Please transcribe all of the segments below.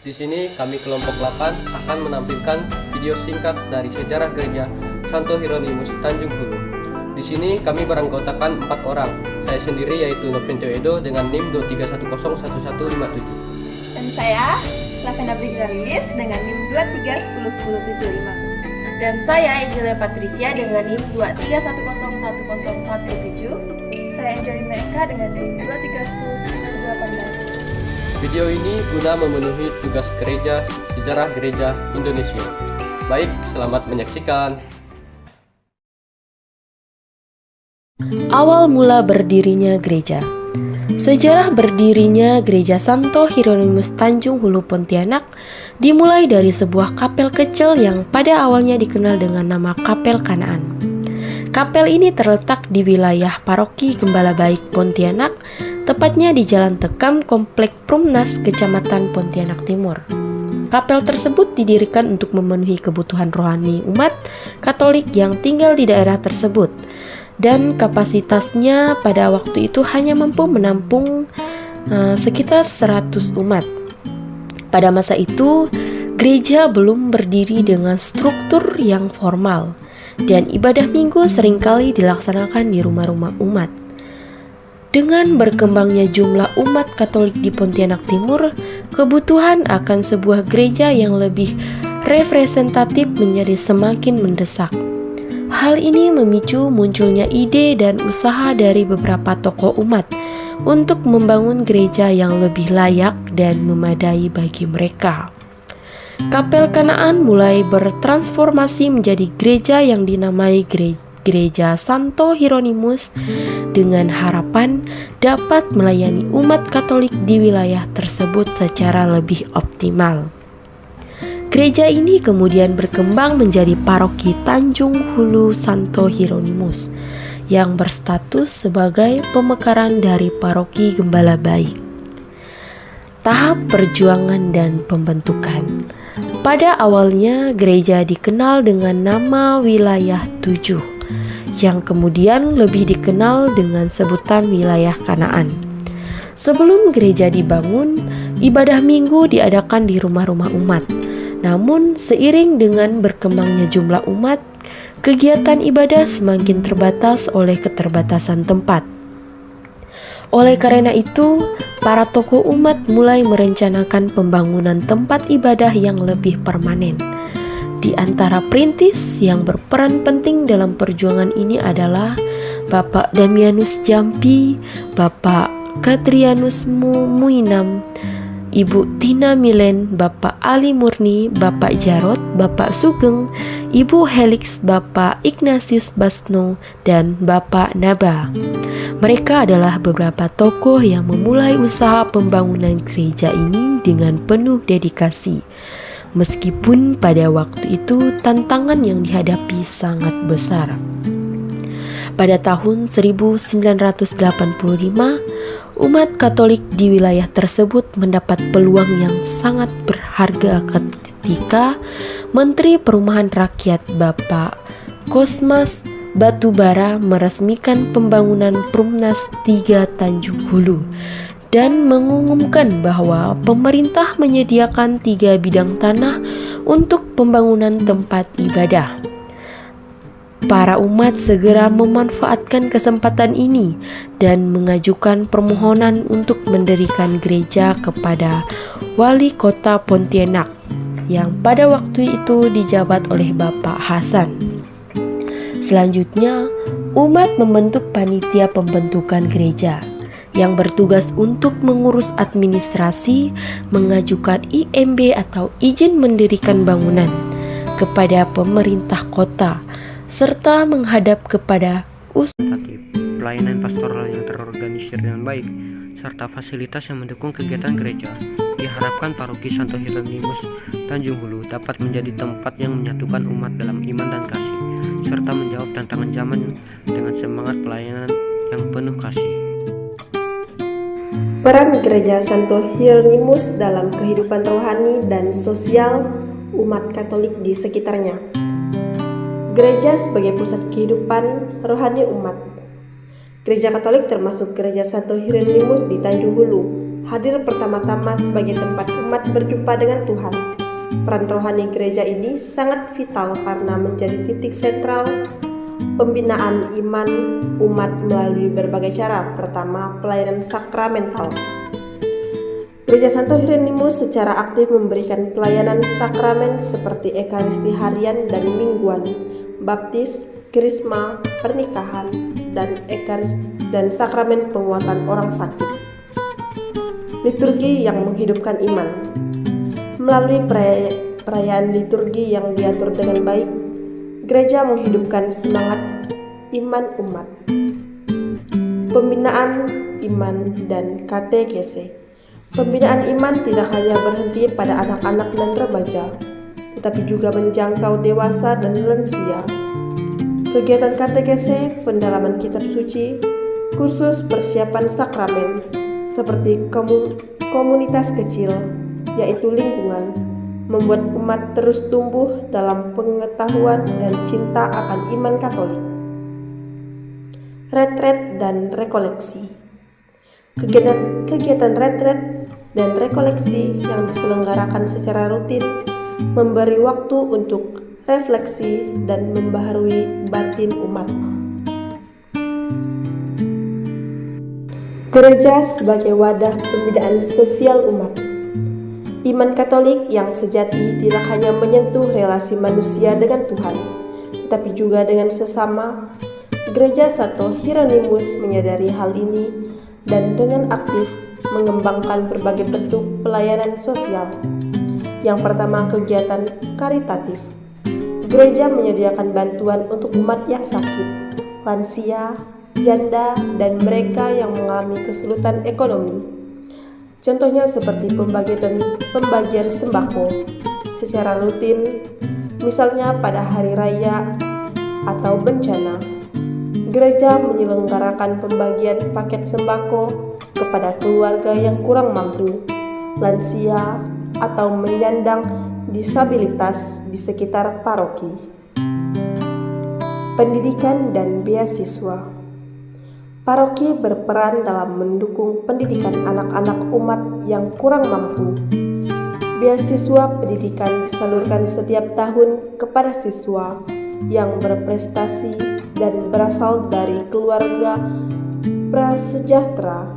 Di sini kami kelompok 8 akan menampilkan video singkat dari sejarah gereja Santo Hieronymus Tanjung Hulu. Di sini kami beranggotakan 4 orang. Saya sendiri yaitu Novencio Edo dengan NIM 231011157. Dan saya, Lavenda Brigdalis dengan NIM 231011075. Dan saya Angelia Patricia dengan NIM 231011017. Saya Angelina Eka dengan NIM 2310118. Video ini guna memenuhi tugas gereja sejarah gereja Indonesia. Baik, selamat menyaksikan. Awal mula berdirinya gereja. Sejarah berdirinya gereja Santo Hieronymus Tanjung Hulu Pontianak dimulai dari sebuah kapel kecil yang pada awalnya dikenal dengan nama Kapel Kanaan. Kapel ini terletak di wilayah Paroki Gembala Baik Pontianak, tepatnya di Jalan Tekam, Komplek Prumnas, Kecamatan Pontianak Timur. Kapel tersebut didirikan untuk memenuhi kebutuhan rohani umat Katolik yang tinggal di daerah tersebut, dan kapasitasnya pada waktu itu hanya mampu menampung sekitar 100 umat. Pada masa itu, gereja belum berdiri dengan struktur yang formal, dan ibadah minggu seringkali dilaksanakan di rumah-rumah umat. Dengan berkembangnya jumlah umat Katolik di Pontianak Timur, kebutuhan akan sebuah gereja yang lebih representatif menjadi semakin mendesak. Hal ini memicu munculnya ide dan usaha dari beberapa tokoh umat untuk membangun gereja yang lebih layak dan memadai bagi mereka. Kapel Kanaan mulai bertransformasi menjadi gereja yang dinamai Gereja Santo Hieronymus dengan harapan dapat melayani umat Katolik di wilayah tersebut secara lebih optimal. Gereja ini kemudian berkembang menjadi Paroki Tanjung Hulu Santo Hieronymus yang berstatus sebagai pemekaran dari Paroki Gembala Baik. Tahap perjuangan dan pembentukan. Pada awalnya gereja dikenal dengan nama Wilayah 7, yang kemudian lebih dikenal dengan sebutan Wilayah Kanaan. Sebelum gereja dibangun, ibadah minggu diadakan di rumah-rumah umat. Namun seiring dengan berkembangnya jumlah umat, kegiatan ibadah semakin terbatas oleh keterbatasan tempat. Oleh karena itu, para tokoh umat mulai merencanakan pembangunan tempat ibadah yang lebih permanen. Di antara perintis yang berperan penting dalam perjuangan ini adalah Bapak Damianus Jampi, Bapak Katrianus Muinam, Ibu Tina Milen, Bapak Ali Murni, Bapak Jarot, Bapak Sugeng, Ibu Helix, Bapak Ignatius Basno, dan Bapak Naba. Mereka adalah beberapa tokoh yang memulai usaha pembangunan gereja ini dengan penuh dedikasi. Meskipun pada waktu itu tantangan yang dihadapi sangat besar. Pada tahun 1985, umat Katolik di wilayah tersebut mendapat peluang yang sangat berharga ketika Menteri Perumahan Rakyat Bapak Kosmas Batubara meresmikan pembangunan Prumnas 3 Tanjung Hulu dan mengumumkan bahwa pemerintah menyediakan 3 bidang tanah untuk pembangunan tempat ibadah. Para umat segera memanfaatkan kesempatan ini dan mengajukan permohonan untuk mendirikan gereja kepada Wali Kota Pontianak yang pada waktu itu dijabat oleh Bapak Hasan. Selanjutnya, umat membentuk panitia pembentukan gereja yang bertugas untuk mengurus administrasi, mengajukan IMB atau izin mendirikan bangunan kepada pemerintah kota, serta menghadap kepada pelayanan pastoral yang terorganisir dengan baik, serta fasilitas yang mendukung kegiatan gereja. Diharapkan Paroki Santo Hieronymus Tanjung Hulu dapat menjadi tempat yang menyatukan umat dalam iman dan kasih, serta menjawab tantangan zaman dengan semangat pelayanan yang penuh kasih. Peran Gereja Santo Hieronymus dalam kehidupan rohani dan sosial umat Katolik di sekitarnya. Gereja sebagai pusat kehidupan rohani umat. Gereja Katolik termasuk Gereja Santo Hieronymus di Tanjung Hulu hadir pertama-tama sebagai tempat umat berjumpa dengan Tuhan. Peran rohani gereja ini sangat vital karena menjadi titik sentral pembinaan iman umat melalui berbagai cara. Pertama, pelayanan sakramental. Gereja Santo Hieronymus secara aktif memberikan pelayanan sakramen seperti ekaristi harian dan mingguan, baptis, krisma, pernikahan, dan sakramen penguatan orang sakit. Liturgi yang menghidupkan iman. Melalui perayaan liturgi yang diatur dengan baik, gereja menghidupkan semangat iman umat. Pembinaan iman dan katekese. Pembinaan iman tidak hanya berhenti pada anak-anak dan remaja, tetapi juga menjangkau dewasa dan lansia. Kegiatan katekese, pendalaman kitab suci, kursus persiapan sakramen, seperti komunitas kecil, yaitu lingkungan, membuat umat terus tumbuh dalam pengetahuan dan cinta akan iman Katolik. Retret dan rekoleksi. Kegiatan retret dan rekoleksi yang diselenggarakan secara rutin memberi waktu untuk refleksi dan membaharui batin umat. Gereja sebagai wadah pembinaan sosial umat. Iman Katolik yang sejati tidak hanya menyentuh relasi manusia dengan Tuhan, tetapi juga dengan sesama. Gereja Santo Hieronymus menyadari hal ini dan dengan aktif mengembangkan berbagai bentuk pelayanan sosial. Yang pertama, kegiatan karitatif. Gereja menyediakan bantuan untuk umat yang sakit, lansia, janda, dan mereka yang mengalami kesulitan ekonomi. Contohnya seperti pembagian sembako secara rutin, misalnya pada hari raya atau bencana. Gereja menyelenggarakan pembagian paket sembako kepada keluarga yang kurang mampu, lansia, atau menyandang disabilitas di sekitar paroki. Pendidikan dan beasiswa. Paroki berperan dalam mendukung pendidikan anak-anak umat yang kurang mampu. Beasiswa pendidikan disalurkan setiap tahun kepada siswa yang berprestasi dan berasal dari keluarga prasejahtera.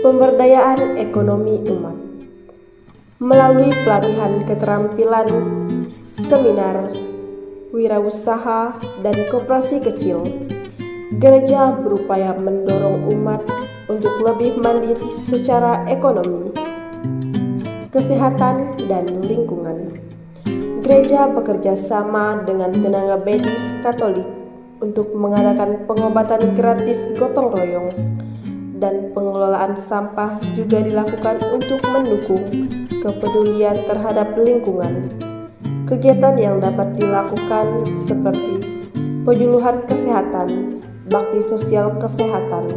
Pemberdayaan ekonomi umat. Melalui pelatihan keterampilan, seminar, wirausaha, dan koperasi kecil, gereja berupaya mendorong umat untuk lebih mandiri secara ekonomi, kesehatan, dan lingkungan. Gereja bekerja sama dengan tenaga medis Katolik untuk mengadakan pengobatan gratis gotong royong, dan pengelolaan sampah juga dilakukan untuk mendukung kepedulian terhadap lingkungan. Kegiatan yang dapat dilakukan seperti penyuluhan kesehatan, bakti sosial kesehatan,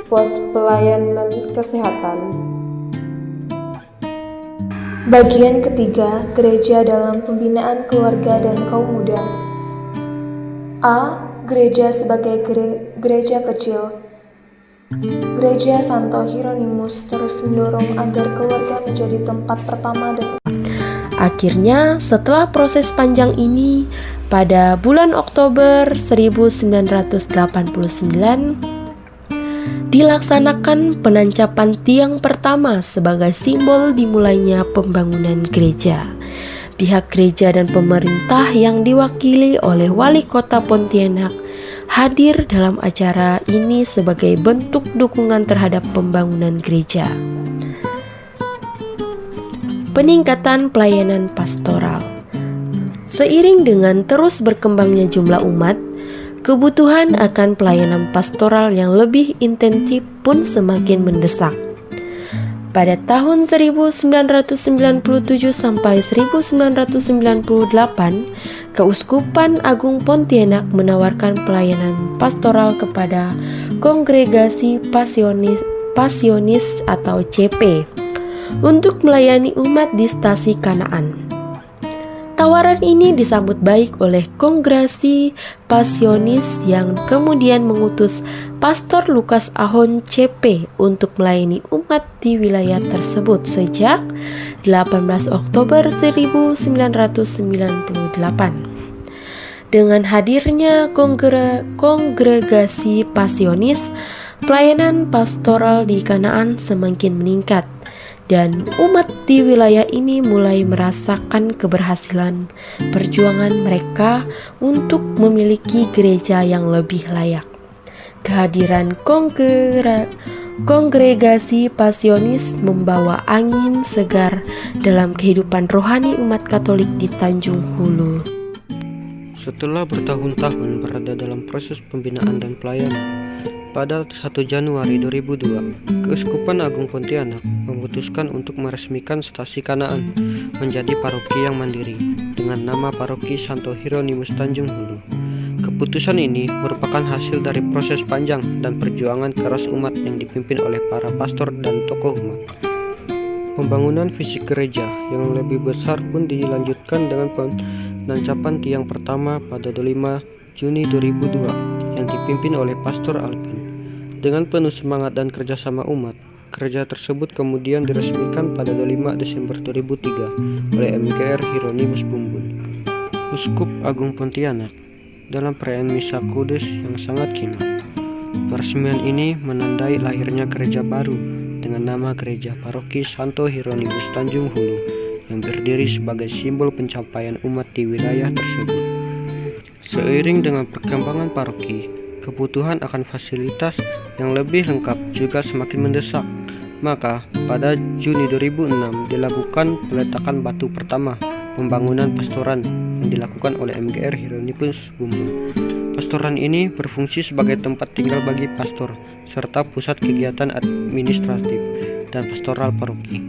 pos pelayanan kesehatan. Bagian ketiga, gereja dalam pembinaan keluarga dan kaum muda. A. Gereja sebagai gereja kecil. Gereja Santo Hieronymus terus mendorong agar keluarga menjadi tempat pertama dan Akhirnya, setelah proses panjang ini, pada bulan Oktober 1989, dilaksanakan penancapan tiang pertama sebagai simbol dimulainya pembangunan gereja. Pihak gereja dan pemerintah yang diwakili oleh Wali Kota Pontianak hadir dalam acara ini sebagai bentuk dukungan terhadap pembangunan gereja. Peningkatan pelayanan pastoral. Seiring dengan terus berkembangnya jumlah umat, kebutuhan akan pelayanan pastoral yang lebih intensif pun semakin mendesak. Pada tahun 1997 sampai 1998, Keuskupan Agung Pontianak menawarkan pelayanan pastoral kepada Kongregasi Pasionis atau CP untuk melayani umat di Stasi Kanaan. Tawaran ini disambut baik oleh Kongregasi Pasionis yang kemudian mengutus Pastor Lukas Ahon CP untuk melayani umat di wilayah tersebut sejak 18 Oktober 1998. Dengan hadirnya kongregasi Pasionis, pelayanan pastoral di Kanaan semakin meningkat dan umat di wilayah ini mulai merasakan keberhasilan perjuangan mereka untuk memiliki gereja yang lebih layak. Kehadiran kongregasi Pasionis membawa angin segar dalam kehidupan rohani umat Katolik di Tanjung Hulu. Setelah bertahun-tahun berada dalam proses pembinaan dan pelayanan, pada 1 Januari 2002, Keuskupan Agung Pontianak memutuskan untuk meresmikan Stasi Kanaan menjadi paroki yang mandiri dengan nama Paroki Santo Hieronymus Tanjung Hulu. Keputusan ini merupakan hasil dari proses panjang dan perjuangan keras umat yang dipimpin oleh para pastor dan tokoh umat. Pembangunan fisik gereja yang lebih besar pun dilanjutkan dengan penancapan tiang pertama pada 5 Juni 2002 yang dipimpin oleh Pastor Alvin. Dengan penuh semangat dan kerjasama umat, gereja tersebut kemudian diresmikan pada 25 Desember 2003 oleh MGR Hieronymus Bumbul, Uskup Agung Pontianak, dalam perayaan Misa Kudus yang sangat khidmat. Peresmian ini menandai lahirnya gereja baru dengan nama Gereja Paroki Santo Hieronymus Tanjung Hulu yang berdiri sebagai simbol pencapaian umat di wilayah tersebut. Seiring dengan perkembangan paroki, kebutuhan akan fasilitas yang lebih lengkap juga semakin mendesak. Maka pada Juni 2006 dilakukan peletakan batu pertama pembangunan pastoran yang dilakukan oleh MGR Hieronymus Bumbul. Pastoran ini berfungsi sebagai tempat tinggal bagi pastor serta pusat kegiatan administratif dan pastoral paroki.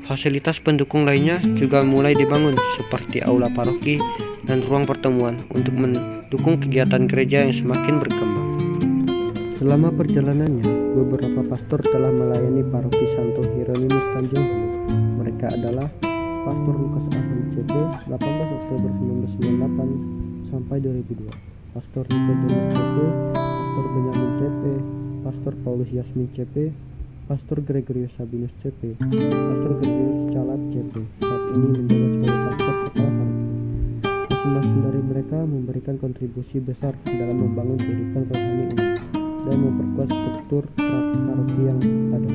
Fasilitas pendukung lainnya juga mulai dibangun seperti aula paroki dan ruang pertemuan untuk mendukung kegiatan gereja yang semakin berkembang. Selama perjalanannya, beberapa pastor telah melayani paroki Santo Hieronymus Tanjung Hulu. Mereka adalah Pastor Lukas Ahon CP 18 Oktober 1998 sampai 2002, Pastor Nicodemus CP, Pastor Benyamin CP, Pastor Paulus Yasmin CP, Pastor Gregorius Sabinus CP, Pastor Gregorius Calat CP, saat ini menjabat sebagai pastor kepala paroki. Masing-masing dari mereka memberikan kontribusi besar dalam membangun kehidupan rohani umat dan memperkuat struktur paroki yang ada.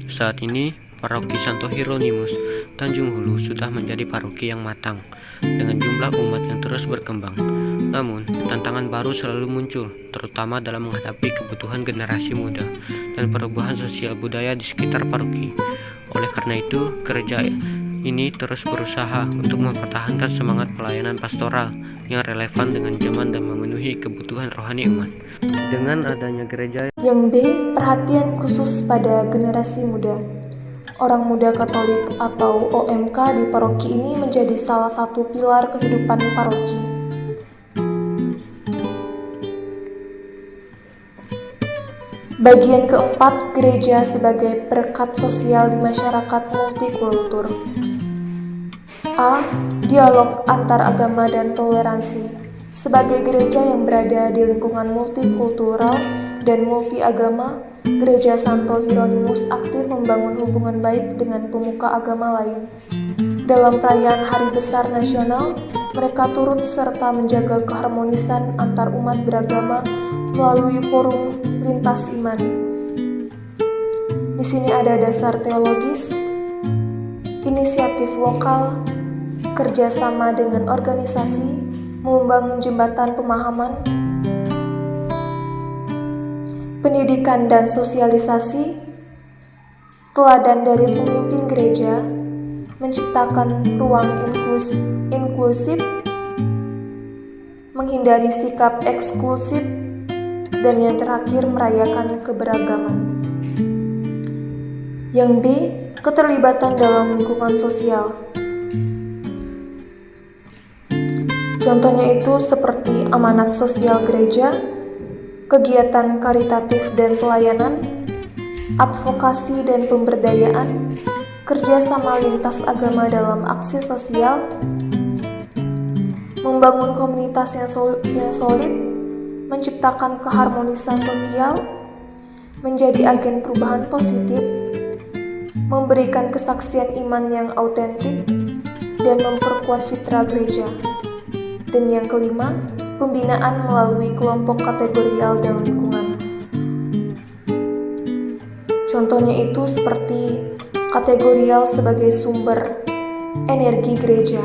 Saat ini, Paroki Santo Hieronymus Tanjung Hulu sudah menjadi paroki yang matang dengan jumlah umat yang terus berkembang. Namun, tantangan baru selalu muncul, terutama dalam menghadapi kebutuhan generasi muda dan perubahan sosial budaya di sekitar paroki. Oleh karena itu, gereja ini terus berusaha untuk mempertahankan semangat pelayanan pastoral yang relevan dengan zaman dan memenuhi kebutuhan rohani umat. Dengan adanya gereja Yang B, perhatian khusus pada generasi muda. Orang Muda Katolik atau OMK di paroki ini menjadi salah satu pilar kehidupan paroki. Bagian keempat, gereja sebagai perekat sosial di masyarakat multikultur. A. Dialog antar agama dan toleransi. Sebagai gereja yang berada di lingkungan multikultural dan multiagama, Gereja Santo Hieronymus aktif membangun hubungan baik dengan pemuka agama lain. Dalam perayaan Hari Besar Nasional, mereka turut serta menjaga keharmonisan antar umat beragama melalui forum lintas iman. Di sini ada dasar teologis, inisiatif lokal, kerjasama dengan organisasi, membangun jembatan pemahaman, pendidikan dan sosialisasi, teladan dari pemimpin gereja, menciptakan ruang inklusif, menghindari sikap eksklusif, dan yang terakhir merayakan keberagaman. Yang B, keterlibatan dalam lingkungan sosial. Contohnya itu seperti amanat sosial gereja, kegiatan karitatif dan pelayanan, advokasi dan pemberdayaan, kerjasama lintas agama dalam aksi sosial, membangun komunitas yang solid, menciptakan keharmonisan sosial, menjadi agen perubahan positif, memberikan kesaksian iman yang autentik, dan memperkuat citra gereja. Dan yang kelima, pembinaan melalui kelompok kategorial dan lingkungan. Contohnya itu seperti kategorial sebagai sumber energi gereja,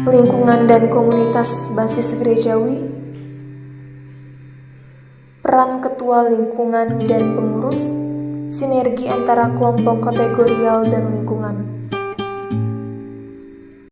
lingkungan dan komunitas basis gerejawi, peran ketua lingkungan dan pengurus, sinergi antara kelompok kategorial dan lingkungan.